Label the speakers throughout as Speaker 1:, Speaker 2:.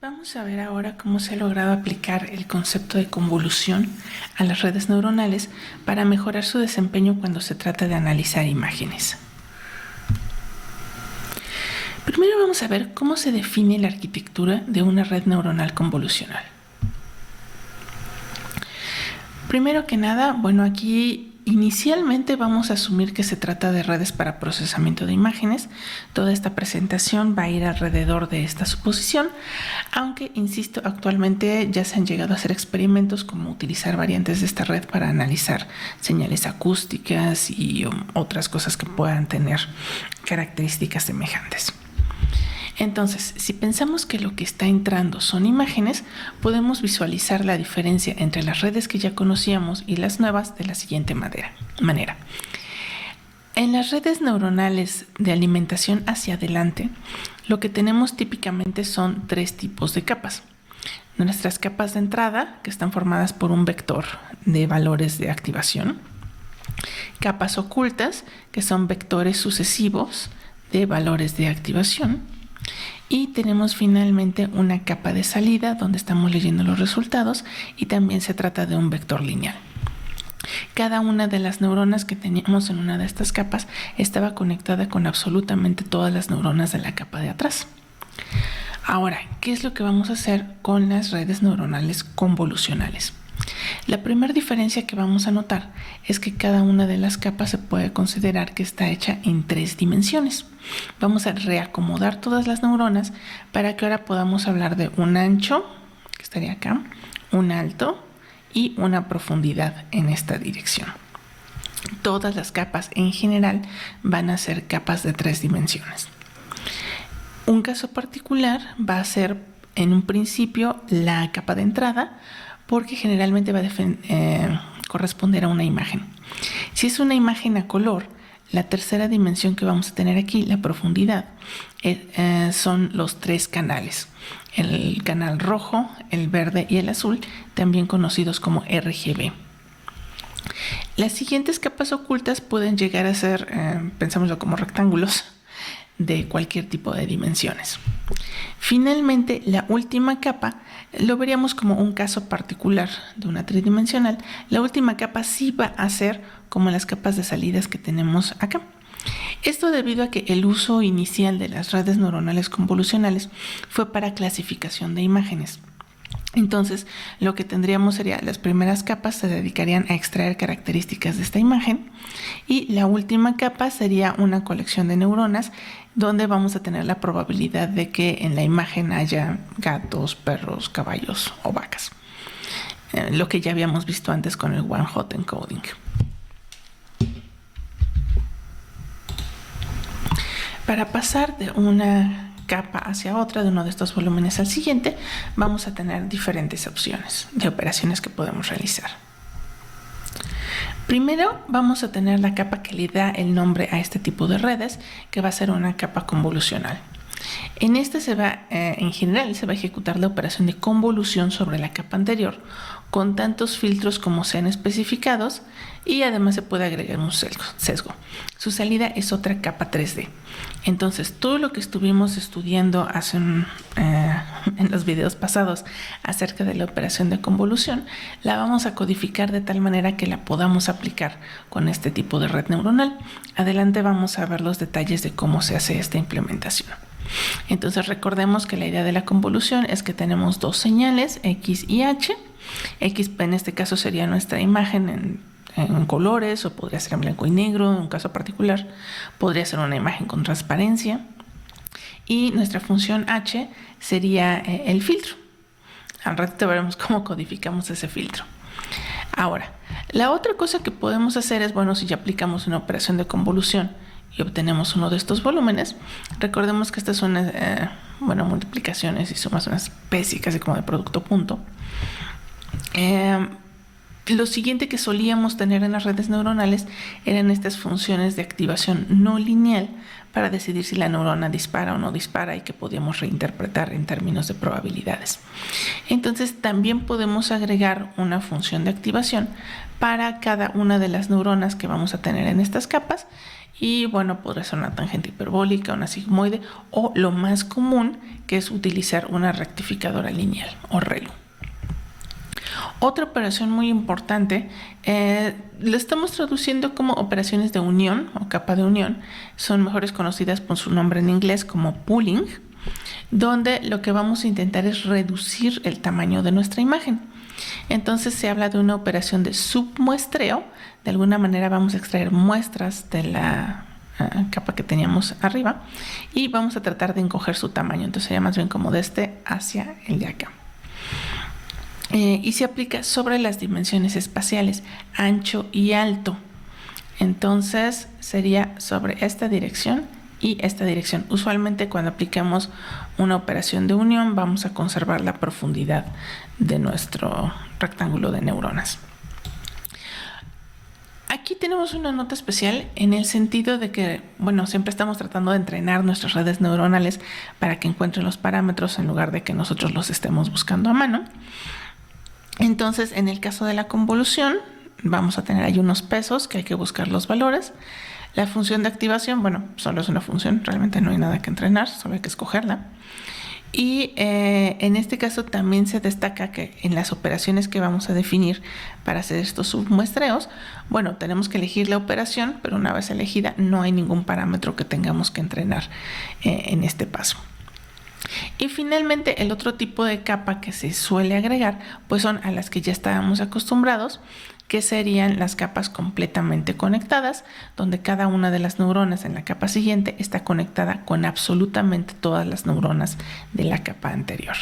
Speaker 1: Vamos a ver ahora cómo se ha logrado aplicar el concepto de convolución a las redes neuronales para mejorar su desempeño cuando se trata de analizar imágenes. Primero vamos a ver cómo se define la arquitectura de una red neuronal convolucional. Primero que nada, aquí inicialmente vamos a asumir que se trata de redes para procesamiento de imágenes. Toda esta presentación va a ir alrededor de esta suposición, aunque, insisto, actualmente ya se han llegado a hacer experimentos como utilizar variantes de esta red para analizar señales acústicas y otras cosas que puedan tener características semejantes. Entonces, si pensamos que lo que está entrando son imágenes, podemos visualizar la diferencia entre las redes que ya conocíamos y las nuevas de la siguiente manera. En las redes neuronales de alimentación hacia adelante, lo que tenemos típicamente son tres tipos de capas. Nuestras capas de entrada, que están formadas por un vector de valores de activación. Capas ocultas, que son vectores sucesivos de valores de activación. Y tenemos finalmente una capa de salida donde estamos leyendo los resultados y también se trata de un vector lineal. Cada una de las neuronas que teníamos en una de estas capas estaba conectada con absolutamente todas las neuronas de la capa de atrás. Ahora, ¿qué es lo que vamos a hacer con las redes neuronales convolucionales? La primera diferencia que vamos a notar es que cada una de las capas se puede considerar que está hecha en 3 dimensiones. Vamos a reacomodar todas las neuronas para que ahora podamos hablar de un ancho, que estaría acá, un alto y una profundidad en esta dirección. Todas las capas en general van a ser capas de 3 dimensiones. Un caso particular va a ser en un principio la capa de entrada, porque generalmente va a corresponder a una imagen. Si es una imagen a color, la tercera dimensión que vamos a tener aquí, la profundidad, son los 3 canales. El canal rojo, el verde y el azul, también conocidos como RGB. Las siguientes capas ocultas pueden llegar a ser, pensámoslo como rectángulos, de cualquier tipo de dimensiones. Finalmente, la última capa lo veríamos como un caso particular de una tridimensional. La última capa sí va a ser como las capas de salidas que tenemos acá. Esto debido a que el uso inicial de las redes neuronales convolucionales fue para clasificación de imágenes. Entonces, lo que tendríamos sería las primeras capas se dedicarían a extraer características de esta imagen y la última capa sería una colección de neuronas donde vamos a tener la probabilidad de que en la imagen haya gatos, perros, caballos o vacas. Lo que ya habíamos visto antes con el One Hot Encoding. Para pasar de una capa hacia otra de uno de estos volúmenes al siguiente, vamos a tener diferentes opciones de operaciones que podemos realizar. Primero vamos a tener la capa que le da el nombre a este tipo de redes, que va a ser una capa convolucional. En esta en general se va a ejecutar la operación de convolución sobre la capa anterior con tantos filtros como sean especificados y además se puede agregar un sesgo. Su salida es otra capa 3D. Entonces, todo lo que estuvimos estudiando en los videos pasados acerca de la operación de convolución, la vamos a codificar de tal manera que la podamos aplicar con este tipo de red neuronal. Adelante vamos a ver los detalles de cómo se hace esta implementación. Entonces, recordemos que la idea de la convolución es que tenemos 2 señales, X y H. X en este caso sería nuestra imagen en colores, o podría ser en blanco y negro, en un caso particular podría ser una imagen con transparencia, y nuestra función H sería el filtro. Al ratito veremos cómo codificamos ese filtro. Ahora, la otra cosa que podemos hacer es, si ya aplicamos una operación de convolución y obtenemos uno de estos volúmenes, recordemos que estas son multiplicaciones y sumas, una especie casi como de producto punto. Lo siguiente que solíamos tener en las redes neuronales eran estas funciones de activación no lineal para decidir si la neurona dispara o no dispara y que podíamos reinterpretar en términos de probabilidades. Entonces también podemos agregar una función de activación para cada una de las neuronas que vamos a tener en estas capas. Y bueno, podría ser una tangente hiperbólica, una sigmoide o lo más común, que es utilizar una rectificadora lineal o ReLU. Otra operación muy importante, lo estamos traduciendo como operaciones de unión o capa de unión, son mejores conocidas por su nombre en inglés como pooling, donde lo que vamos a intentar es reducir el tamaño de nuestra imagen. Entonces se habla de una operación de submuestreo. De alguna manera vamos a extraer muestras de la capa que teníamos arriba y vamos a tratar de encoger su tamaño. Entonces sería más bien como de este hacia el de acá. Y se aplica sobre las dimensiones espaciales, ancho y alto. Entonces sería sobre esta dirección y esta dirección. Usualmente cuando aplicamos una operación de unión vamos a conservar la profundidad de nuestro rectángulo de neuronas. Aquí tenemos una nota especial en el sentido de que, bueno, siempre estamos tratando de entrenar nuestras redes neuronales para que encuentren los parámetros en lugar de que nosotros los estemos buscando a mano. Entonces, en el caso de la convolución, vamos a tener ahí unos pesos que hay que buscar los valores. La función de activación, bueno, solo es una función, realmente no hay nada que entrenar, solo hay que escogerla. Y en este caso también se destaca que en las operaciones que vamos a definir para hacer estos submuestreos, bueno, tenemos que elegir la operación, pero una vez elegida no hay ningún parámetro que tengamos que entrenar en este paso. Y finalmente el otro tipo de capa que se suele agregar pues son a las que ya estábamos acostumbrados, que serían las capas completamente conectadas, donde cada una de las neuronas en la capa siguiente está conectada con absolutamente todas las neuronas de la capa anterior.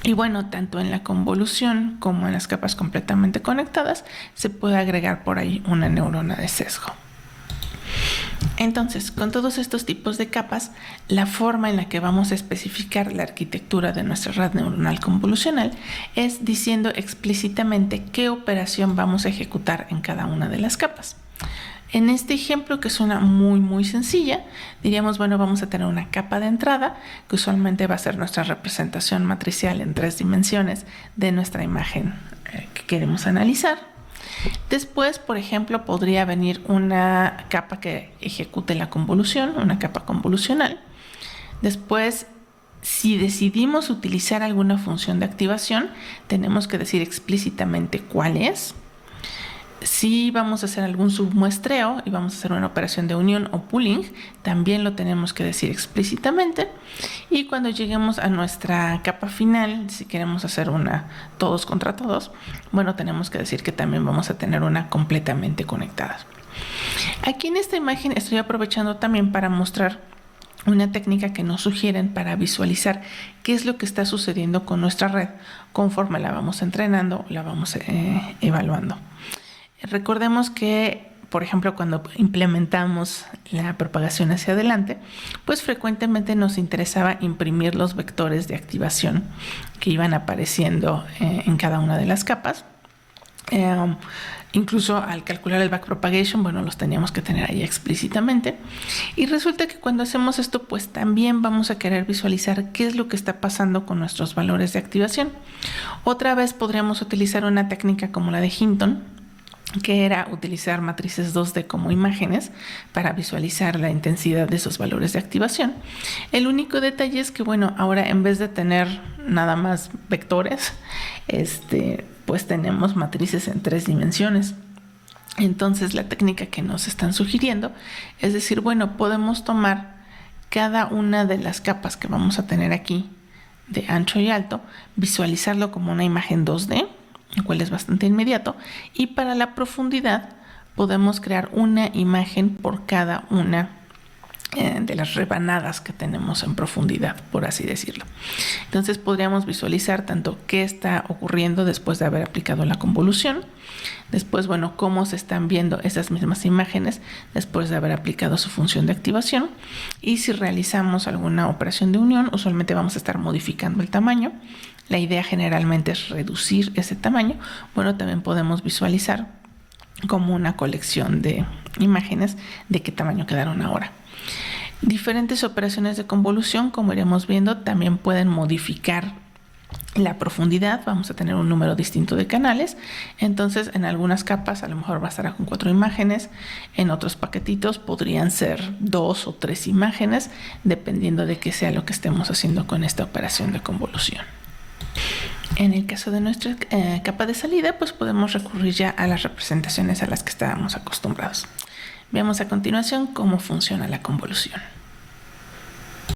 Speaker 1: Y bueno, tanto en la convolución como en las capas completamente conectadas se puede agregar por ahí una neurona de sesgo. Entonces, con todos estos tipos de capas, la forma en la que vamos a especificar la arquitectura de nuestra red neuronal convolucional es diciendo explícitamente qué operación vamos a ejecutar en cada una de las capas. En este ejemplo, que suena muy sencilla, diríamos, bueno, vamos a tener una capa de entrada, que usualmente va a ser nuestra representación matricial en 3 dimensiones de nuestra imagen que queremos analizar. Después, por ejemplo, podría venir una capa que ejecute la convolución, una capa convolucional. Después, si decidimos utilizar alguna función de activación, tenemos que decir explícitamente cuál es. Si vamos a hacer algún submuestreo y vamos a hacer una operación de unión o pooling, también lo tenemos que decir explícitamente. Y cuando lleguemos a nuestra capa final, si queremos hacer una todos contra todos, bueno, tenemos que decir que también vamos a tener una completamente conectada. Aquí en esta imagen estoy aprovechando también para mostrar una técnica que nos sugieren para visualizar qué es lo que está sucediendo con nuestra red conforme la vamos entrenando, la vamos evaluando. Recordemos que, por ejemplo, cuando implementamos la propagación hacia adelante, pues frecuentemente nos interesaba imprimir los vectores de activación que iban apareciendo en cada una de las capas. Incluso al calcular el backpropagation, bueno, los teníamos que tener ahí explícitamente. Y resulta que cuando hacemos esto, pues también vamos a querer visualizar qué es lo que está pasando con nuestros valores de activación. Otra vez podríamos utilizar una técnica como la de Hinton, que era utilizar matrices 2D como imágenes para visualizar la intensidad de esos valores de activación. El único detalle es que, bueno, ahora en vez de tener nada más vectores, pues tenemos matrices en 3 dimensiones. Entonces la técnica que nos están sugiriendo es decir, bueno, podemos tomar cada una de las capas que vamos a tener aquí de ancho y alto, visualizarlo como una imagen 2D, el cual es bastante inmediato, y para la profundidad podemos crear una imagen por cada una de las rebanadas que tenemos en profundidad, por así decirlo. Entonces podríamos visualizar tanto qué está ocurriendo después de haber aplicado la convolución, después, bueno, cómo se están viendo esas mismas imágenes después de haber aplicado su función de activación, y si realizamos alguna operación de unión, usualmente vamos a estar modificando el tamaño. La idea generalmente es reducir ese tamaño. Bueno, también podemos visualizar como una colección de imágenes de qué tamaño quedaron ahora. Diferentes operaciones de convolución, como iremos viendo, también pueden modificar la profundidad. Vamos a tener un número distinto de canales. Entonces, en algunas capas a lo mejor bastará con 4 imágenes. En otros paquetitos podrían ser 2 o 3 imágenes, dependiendo de qué sea lo que estemos haciendo con esta operación de convolución. En el caso de nuestra capa de salida, pues podemos recurrir ya a las representaciones a las que estábamos acostumbrados. Veamos a continuación cómo funciona la convolución.